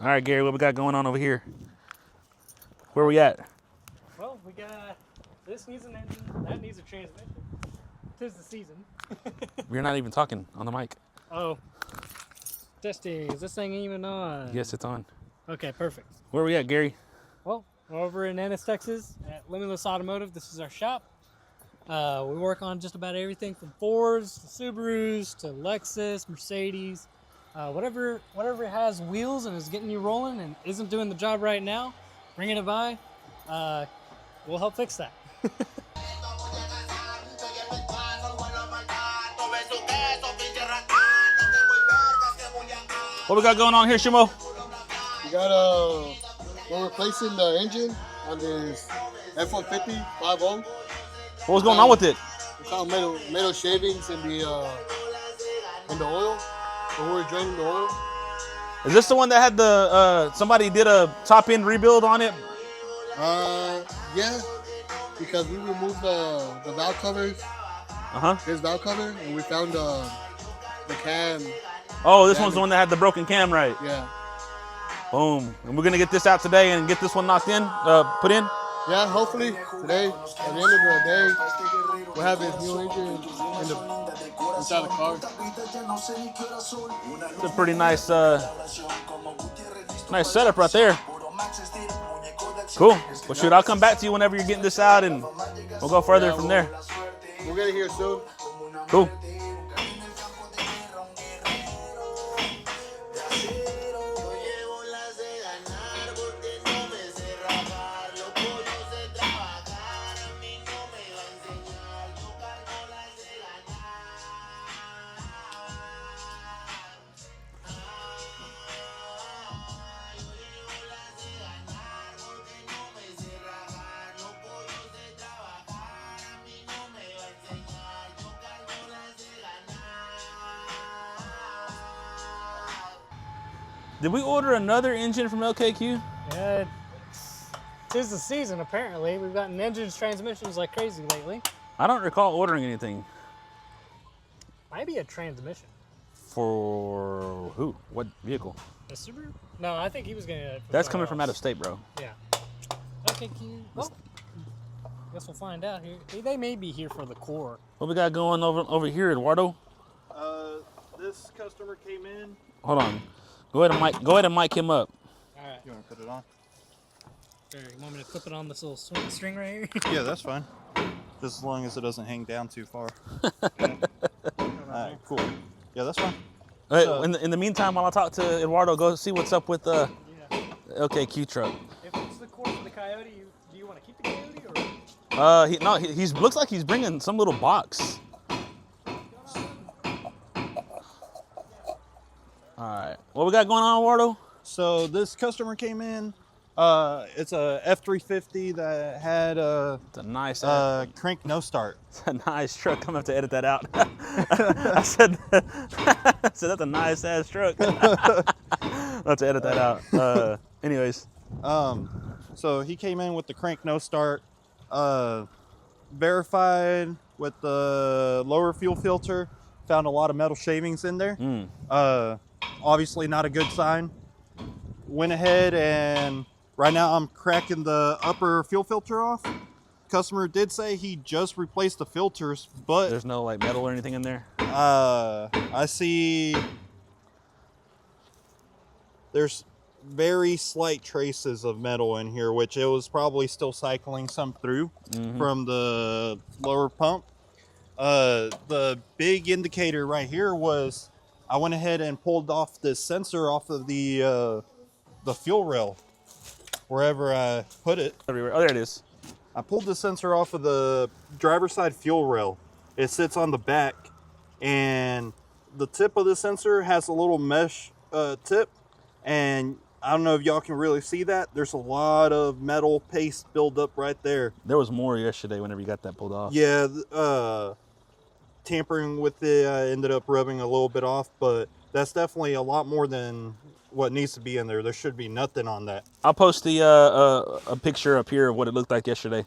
All right, Gary, what we got going on over here? Where we at? Well, we got this needs an engine, that needs a transmission. 'Tis the season. We're not even talking on the mic. Oh, testing. Is this thing even on? Yes, it's on. Okay, perfect. Where we at, Gary? Well, we're over in Ennis, Texas at Limitless Automotive. This is our shop. We work on just about everything from Fords to Subarus to Lexus, Mercedes, whatever has wheels and is getting you rolling and isn't doing the job right now, bringing it by. We'll help fix that. What we got going on here, Shimo? We got we're replacing the engine on this F-150 5.0. What was going on with it? We found metal shavings in the oil. So we were draining the oil. Is this the one that had the somebody did a top end rebuild on it? Yeah, because we removed the valve covers. This valve cover, and we found the cam. Oh, this one's the one that had the broken cam, right? Yeah. Boom. And we're gonna get this out today and get this one knocked in, put in. Yeah, hopefully today, at the end of the day, we'll have this new engine inside the car. It's a pretty nice, nice setup right there. Cool. Well, shoot, I'll come back to you whenever you're getting this out, and we'll go further from there. We'll get it here soon. Cool. Did we order another engine from LKQ? Yeah, 'tis the season apparently. We've gotten engines, transmissions like crazy lately. I don't recall ordering anything. Might be a transmission. For who? What vehicle? A Subaru? No, I think he was gonna. That's coming from out of state, bro. Yeah. LKQ. Well, guess we'll find out here. They may be here for the core. What we got going over here, Eduardo? This customer came in. Hold on. Go ahead and mic him up. All right. You want to put it on? There, you want me to clip it on this little string right here? Yeah, that's fine. Just as long as it doesn't hang down too far. Alright, cool. Yeah, that's fine. Hey, So- in the meantime, while I talk to Eduardo, go see what's up with the LKQ truck. If it's the core for the Coyote, do you want to keep the Coyote or? He looks like he's bringing some little box. All right, what we got going on, Eduardo? So this customer came in. It's a F350 that had It's a nice, crank no start. it's a nice truck. I'm gonna have to edit that out. I said that's a nice ass truck. I'll have to edit that out. Anyways, So he came in with the crank no start, verified with the lower fuel filter, found a lot of metal shavings in there. Obviously not a good sign. Went ahead and right now I'm cracking the upper fuel filter off. Customer did say he just replaced the filters, but there's no like metal or anything in there. I see there's very slight traces of metal in here, which it was probably still cycling some through from the lower pump. The big indicator right here was I went ahead and pulled off this sensor off of the fuel rail, wherever I put it. Everywhere. Oh, there it is. I pulled the sensor off of the driver's side fuel rail. It sits on the back, and the tip of the sensor has a little mesh tip, and I don't know if y'all can really see that. There's a lot of metal paste build up right there. There was more yesterday whenever you got that pulled off. Yeah, tampering with it, I ended up rubbing a little bit off, but that's definitely a lot more than what needs to be in there. There should be nothing on that. I'll post the a picture up here of what it looked like yesterday.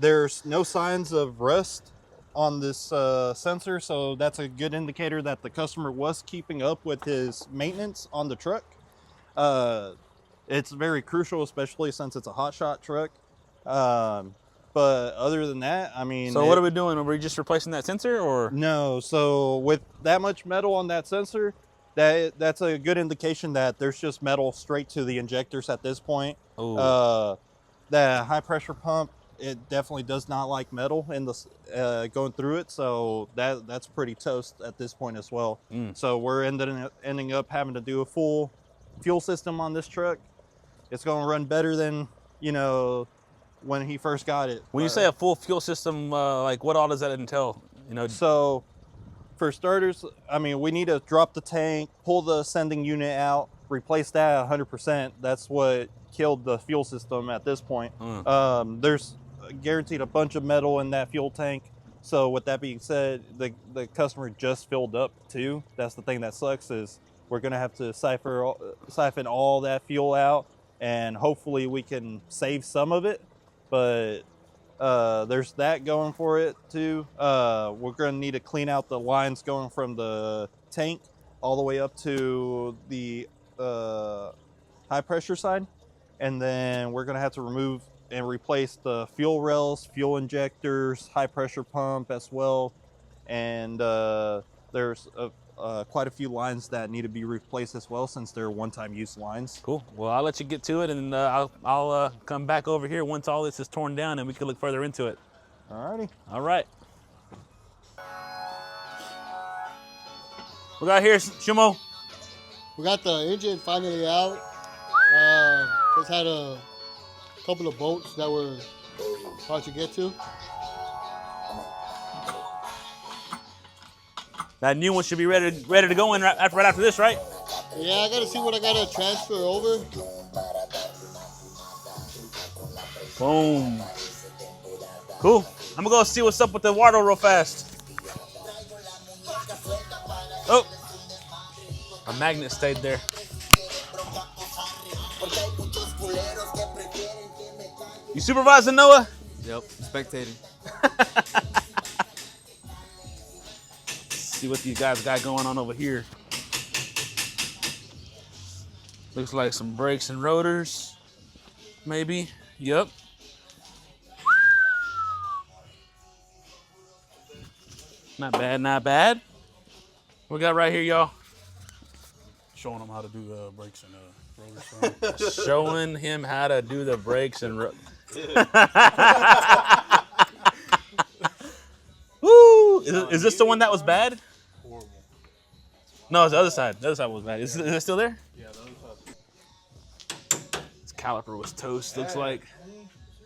There's no signs of rust on this sensor, so that's a good indicator that the customer was keeping up with his maintenance on the truck. It's very crucial, especially since it's a Hotshot truck. But other than that, I mean. So what are we doing? Are we just replacing that sensor, or? No. So with that much metal on that sensor, that's a good indication that there's just metal straight to the injectors at this point. That high pressure pump, it definitely does not like metal in the going through it. So that's pretty toast at this point as well. So we're ending up having to do a full fuel system on this truck. It's going to run better than, you know, when he first got it. When you say a full fuel system, like what all does that entail? You know, so for starters, I mean, we need to drop the tank, pull the sending unit out, replace that 100%. That's what killed the fuel system at this point. There's guaranteed a bunch of metal in that fuel tank. So with that being said, the customer just filled up too. That's the thing that sucks, is we're gonna have to siphon all that fuel out, and hopefully we can save some of it. But there's that going for it too. We're gonna need to clean out the lines going from the tank all the way up to the high pressure side. And then we're gonna have to remove and replace the fuel rails, fuel injectors, high pressure pump as well. And there's quite a few lines that need to be replaced as well, since they're one-time use lines. Cool. Well, I'll let you get to it, and I'll come back over here once all this is torn down, and we can look further into it. Alrighty. All right. We got here, Shumo. We got the engine finally out. Just had a couple of bolts that were hard to get to. That new one should be ready to go in right after this, right? Yeah, I gotta see what I gotta transfer over. Boom. Cool. I'm gonna go see what's up with the water real fast. Oh, a magnet stayed there. You supervising, Noah? Yep, spectating. See what these guys got going on over here. Looks like some brakes and rotors, maybe. Yep. Not bad, not bad. What we got right here, y'all? Showing them how to do brakes and rotors. Showing him how to do the brakes and Woo! Is this the one that was bad? Horrible. No, it's the other side. The other side was bad. Is it still there? Yeah, the other side. This caliper was toast, looks like.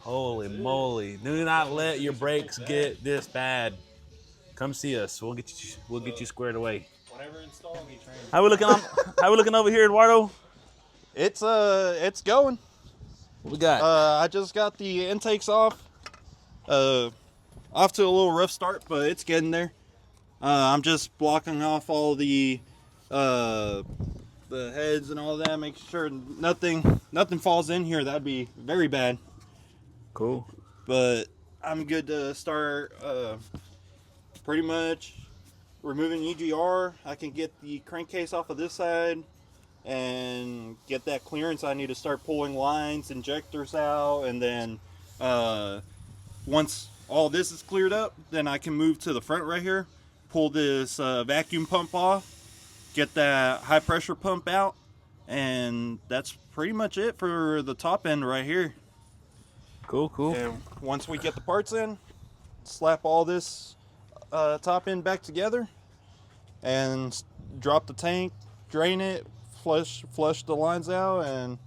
Holy moly. Do not let your brakes get this bad. Come see us. We'll get you squared away. Whenever installing, he trains. How we looking over here, Eduardo? It's going. What we got? I just got the intakes off. Off to a little rough start, but it's getting there. I'm just blocking off all the heads and all that, making sure nothing falls in here. That'd be very bad. Cool. But I'm good to start pretty much removing EGR. I can get the crankcase off of this side and get that clearance. I need to start pulling lines, injectors out, and then once all this is cleared up, then I can move to the front right here, pull this vacuum pump off, get that high pressure pump out, and that's pretty much it for the top end right here. Cool, cool. And once we get the parts in, slap all this top end back together and drop the tank, drain it, flush the lines out, and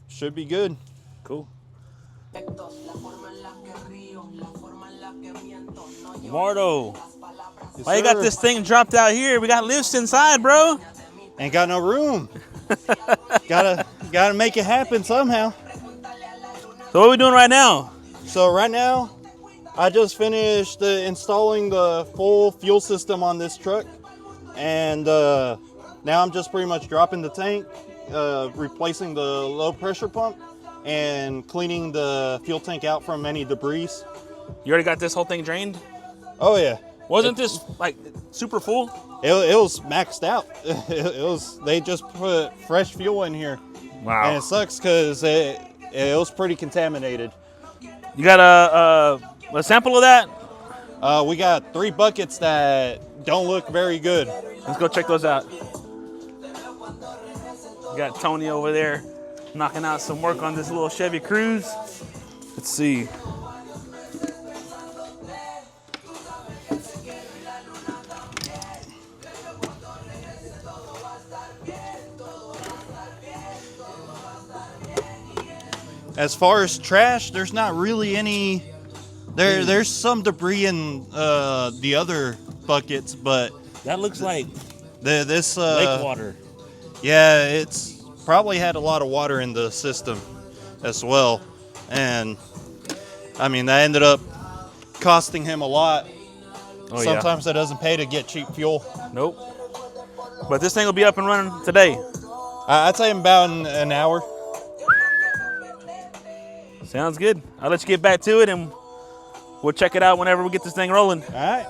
should be good. Cool. Mardo, Yes, why you got sir. this thing dropped out here? We got lifts inside, bro. Ain't got no room. gotta make it happen somehow. So what are we doing right now? So right now, I just finished installing the full fuel system on this truck, and now I'm just pretty much dropping the tank, replacing the low pressure pump, and cleaning the fuel tank out from any debris. You already got this whole thing drained? Oh yeah, Wasn't this like super full? It was maxed out. It was. They just put fresh fuel in here. Wow. And it sucks because it was pretty contaminated. You got a sample of that? We got 3 buckets that don't look very good. Let's go check those out. We got Tony over there knocking out some work on this little Chevy Cruze. Let's see. As far as trash, there's not really any. There's some debris in the other buckets, but That looks like this lake water. Yeah, it's probably had a lot of water in the system as well, and I mean that ended up costing him a lot. Oh, Sometimes that doesn't pay to get cheap fuel. Nope. But this thing will be up and running today. I'd say in about an hour. Sounds good. I'll let you get back to it, and we'll check it out whenever we get this thing rolling. All right.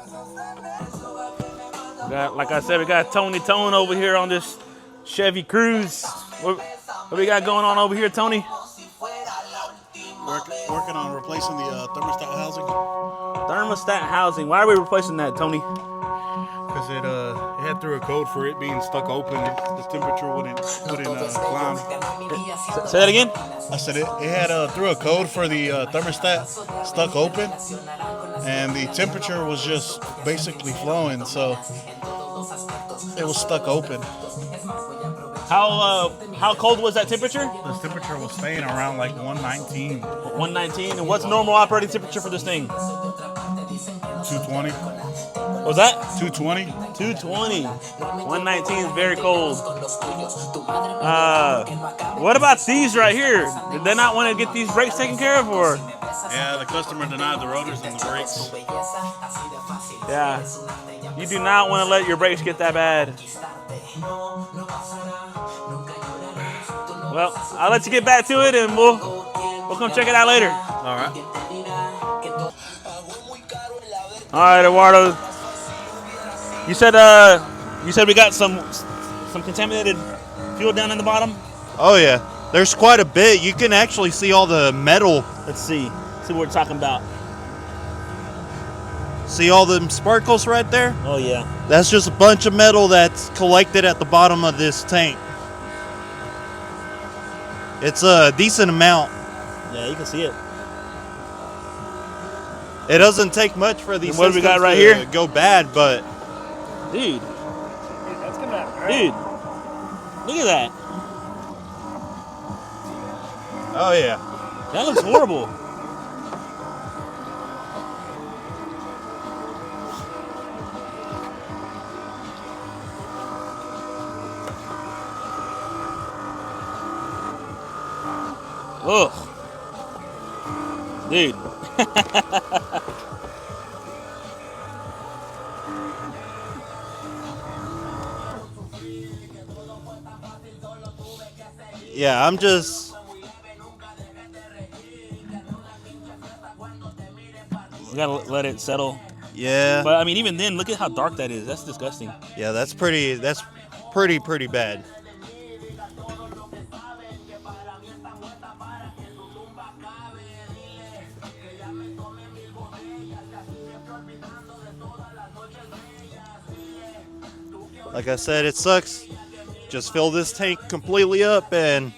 Like I said, we got Tony Tone over here on this Chevy Cruze. What we got going on over here, Tony? Working on replacing the thermostat housing Thermostat housing. Why are we replacing that, Tony? because it had through a code for it being stuck open. The temperature wouldn't climb. Say that again? I said it had through a code for the thermostat stuck open, and the temperature was just basically flowing, so it was stuck open. How cold was that temperature? The temperature was staying around like 119, 119. And what's normal operating temperature for this thing? 220. What was that? 220. 220. 119 is very cold. What about these right here? Did they not want to get these brakes taken care of, or? Yeah, the customer denied the rotors and the brakes. Yeah. You do not want to let your brakes get that bad. Well, I'll let you get back to it, and we'll come check it out later. All right. All right, Eduardo. You said we got some contaminated fuel down in the bottom. Oh yeah, there's quite a bit. You can actually see all the metal. Let's see what we're talking about. See all them sparkles right there? Oh yeah. That's just a bunch of metal that's collected at the bottom of this tank. It's a decent amount. Yeah, you can see it. It doesn't take much for these And what do we systems got right to here? go bad, but Dude, That's coming out great. dude, look at that. oh yeah. That looks horrible. Ugh. Dude. Yeah, I'm just. We gotta let it settle. Yeah. But I mean, even then, look at how dark that is. That's disgusting. Yeah, that's pretty bad. Like I said, it sucks. Just fill this tank completely up and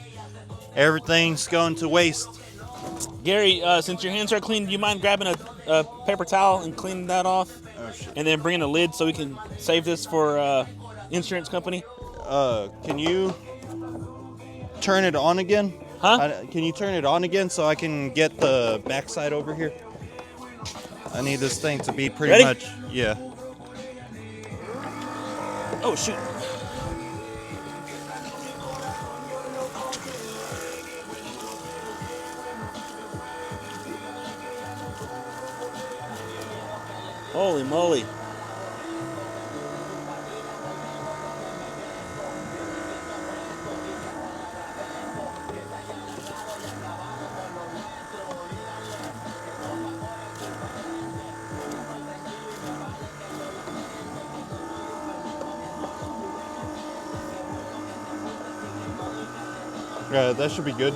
everything's going to waste. Gary, since your hands are clean, do you mind grabbing a paper towel and cleaning that off? Oh shit. And then bringing a lid so we can save this for insurance company? Can you turn it on again? Huh? Can you turn it on again so I can get the backside over here? I need this thing to be pretty Ready? much, yeah. Oh, shoot. Holy moly. Yeah, that should be good.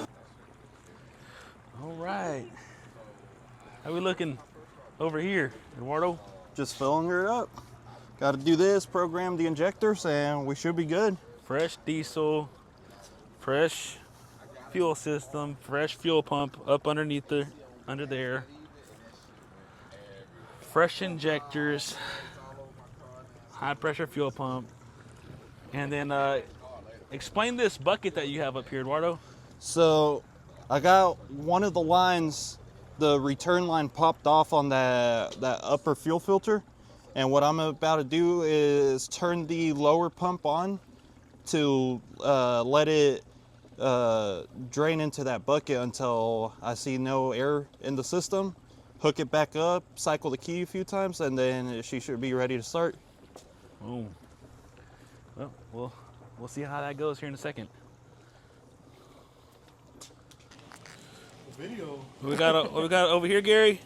All right. How we looking over here, Eduardo? Just filling her up. Got to do this, program the injectors, and we should be good. Fresh diesel, fresh fuel system, fresh fuel pump up underneath under there. Fresh injectors, high pressure fuel pump. And then explain this bucket that you have up here, Eduardo. So I got one of the lines, the return line popped off on that upper fuel filter. And what I'm about to do is turn the lower pump on to let it drain into that bucket until I see no air in the system. Hook it back up, cycle the key a few times, and then she should be ready to start. Oh. Well, we'll see how that goes here in a second. Video. What we got over here, Gary?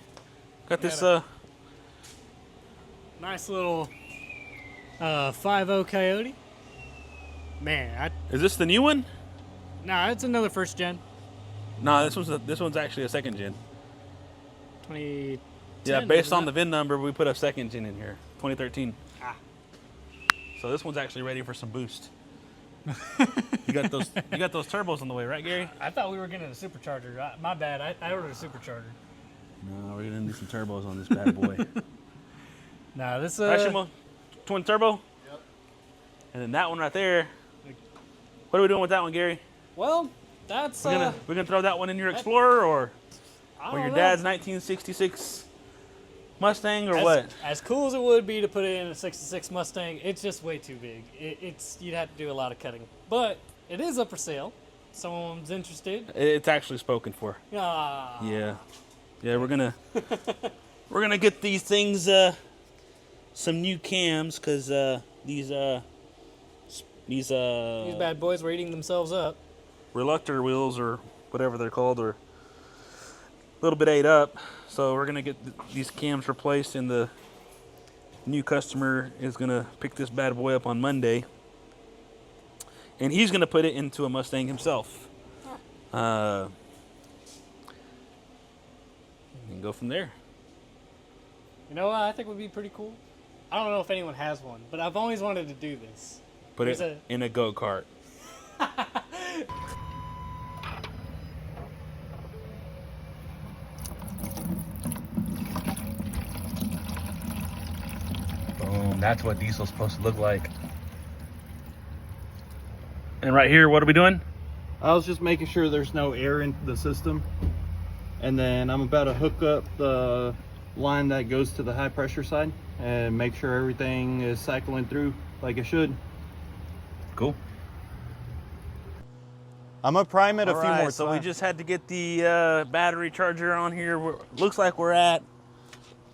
Got this nice little 5.0 Coyote. Man, Is this the new one? nah, it's another first gen. No, this one's actually a second gen. 2010. Yeah, based isn't on it? the VIN number, we put a second gen in here, 2013. Ah. So this one's actually ready for some boost. You got those turbos on the way, right, Gary? I thought we were getting a supercharger. My bad. I ordered a supercharger. No, we're gonna need some turbos on this bad boy. Nah, this Right, Shimo? Twin turbo. Yep. And then that one right there. What are we doing with that one, Gary? well, that's We're gonna throw that one in your Explorer or I your don't know. dad's 1966 Mustang or as, what? As cool as it would be to put it in a 66 Mustang, it's just way too big. You'd have to do a lot of cutting. But it is up for sale. Someone's interested. It's actually spoken for. Ah. Yeah, we're gonna get these things some new cams because these These bad boys were eating themselves up. reluctor wheels or whatever they're called are a little bit ate up. So we're gonna get these cams replaced, and the new customer is gonna pick this bad boy up on Monday, and he's gonna put it into a Mustang himself. And go from there. You know what I think would be pretty cool? I don't know if anyone has one, but I've always wanted to do this. Put There's it in a go-kart. Boom, that's what diesel's supposed to look like. And right here, what are we doing? I was just making sure there's no air in the system. And then I'm about to hook up the line that goes to the high pressure side and make sure everything is cycling through like it should. Cool. I'm gonna prime it a All few right, more so times. we just had to get the battery charger on here. Looks like we're at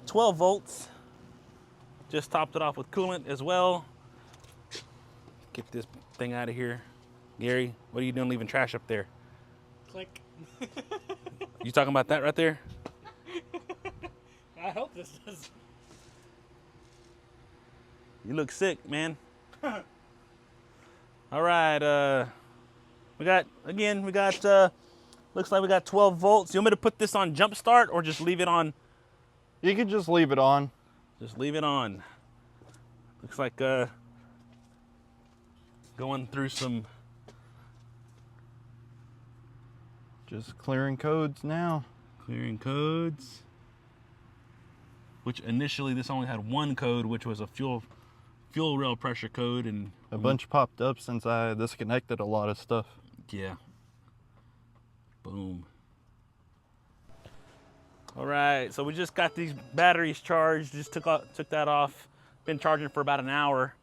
12 volts. Just topped it off with coolant as well. Get this thing out of here. Gary, what are you doing leaving trash up there? Click. You talking about that right there? I hope this does. You look sick, man. All right, we got, looks like we got 12 volts. You want me to put this on jump start or just leave it on? You can just leave it on. Just leave it on. Looks like going through some. Just clearing codes now. Clearing codes. Which initially this only had one code, which was a fuel rail pressure code, and A bunch popped up since I disconnected a lot of stuff. yeah. Boom. All right, so we just got these batteries charged. Just took that off. Been charging for about an hour.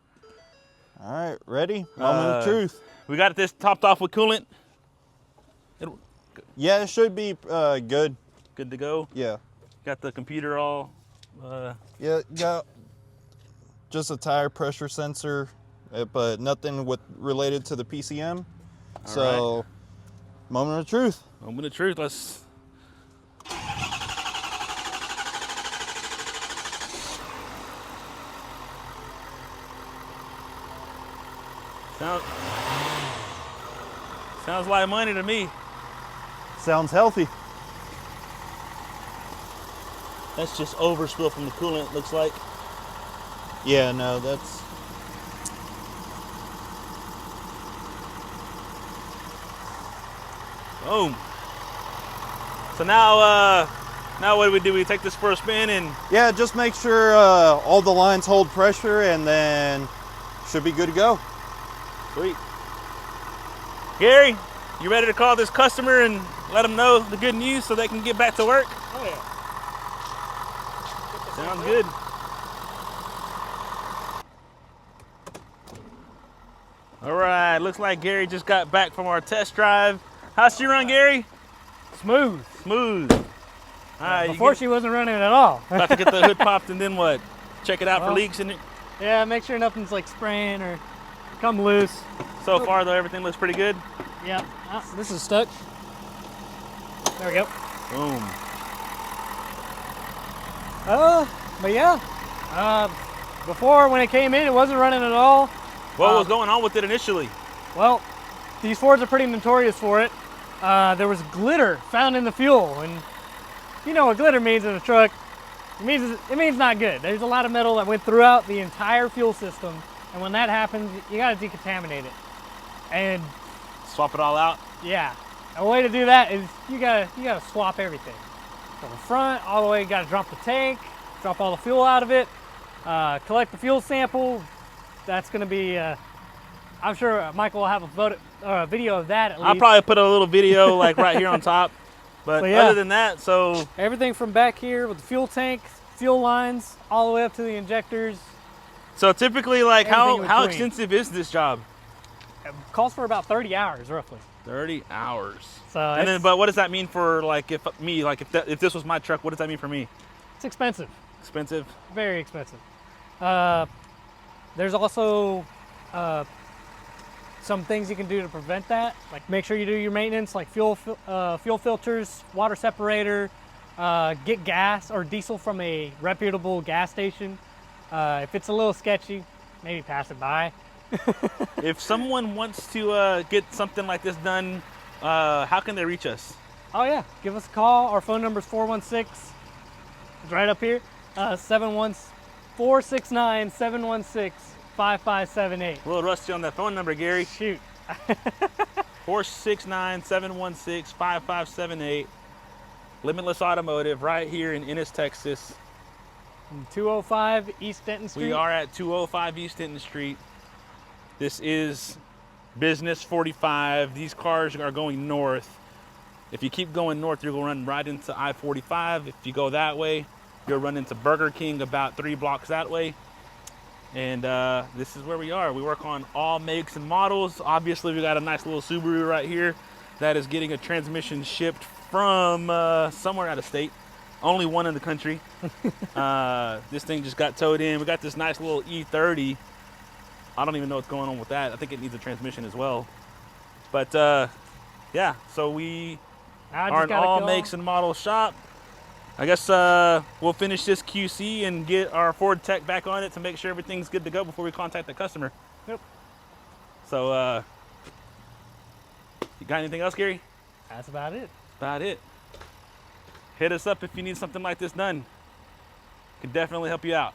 All right, ready? Moment of truth. We got this topped off with coolant. Yeah, it should be good. Good to go. Yeah. Got the computer all. Yeah, got just a tire pressure sensor, but nothing related to the PCM. So, moment of truth. Moment of truth. Let's. Sounds like money to me. Sounds healthy. That's just overspill from the coolant, looks like. Yeah, no, that's... Boom. So now, now what do we do? We take this for a spin and... Yeah, just make sure all the lines hold pressure and then should be good to go. Sweet. Gary, you ready to call this customer and let them know the good news so they can get back to work? Oh yeah. Sounds good. All right, looks like Gary just got back from our test drive. How's she run, Gary? Smooth. Smooth. All right, Before she wasn't running at all. about to get the hood popped and then what? Check it out for leaks in it? Yeah, make sure nothing's like spraying or come loose. So far though, everything looks pretty good. Yeah, this is stuck. There we go. Boom. But yeah, before when it came in, it wasn't running at all. What was going on with it initially? Well, these Fords are pretty notorious for it. There was glitter found in the fuel, and you know what glitter means in a truck. It means not good. There's a lot of metal that went throughout the entire fuel system, and when that happens, you gotta decontaminate it. And Swap it all out? yeah, a way to do that is you gotta swap everything. From the front, all the way, you gotta drop the tank, drop all the fuel out of it, collect the fuel sample. That's gonna be, I'm sure Michael will have a video of that at least. I'll probably put a little video like right here on top. But yeah. other than that, so... Everything from back here with the fuel tank, fuel lines, all the way up to the injectors. So typically, like, how Everything in extensive is this job? It calls for about 30 hours, roughly. 30 hours. So And then, but what does that mean for, like, if this was my truck, what does that mean for me? it's expensive, Expensive? very expensive. There's also some things you can do to prevent that. Like make sure you do your maintenance, like fuel filters, water separator, get gas or diesel from a reputable gas station. If it's a little sketchy, maybe pass it by. If someone wants to get something like this done, how can they reach us? Oh yeah, give us a call. Our phone number is 416. It's right up here. 469-716-5578. A little rusty on that phone number, Gary. Shoot. 469-716-5578. Limitless Automotive right here in Ennis, Texas. 205 East Denton Street. We are at 205 East Denton Street. This is Business 45. These cars are going north. If you keep going north, you're going to run right into I-45. If you go that way, you'll run into Burger King about 3 blocks that way. And this is where we are. We work on all makes and models. Obviously, we got a nice little Subaru right here that is getting a transmission shipped from somewhere out of state. Only one in the country. This thing just got towed in. We got this nice little E30. I don't even know what's going on with that. I think it needs a transmission as well. But yeah, so we are an all makes and models shop. I guess we'll finish this QC and get our Ford tech back on it to make sure everything's good to go before we contact the customer. Yep. So, you got anything else, Gary? That's about it. About it. Hit us up if you need something like this done. Could definitely help you out.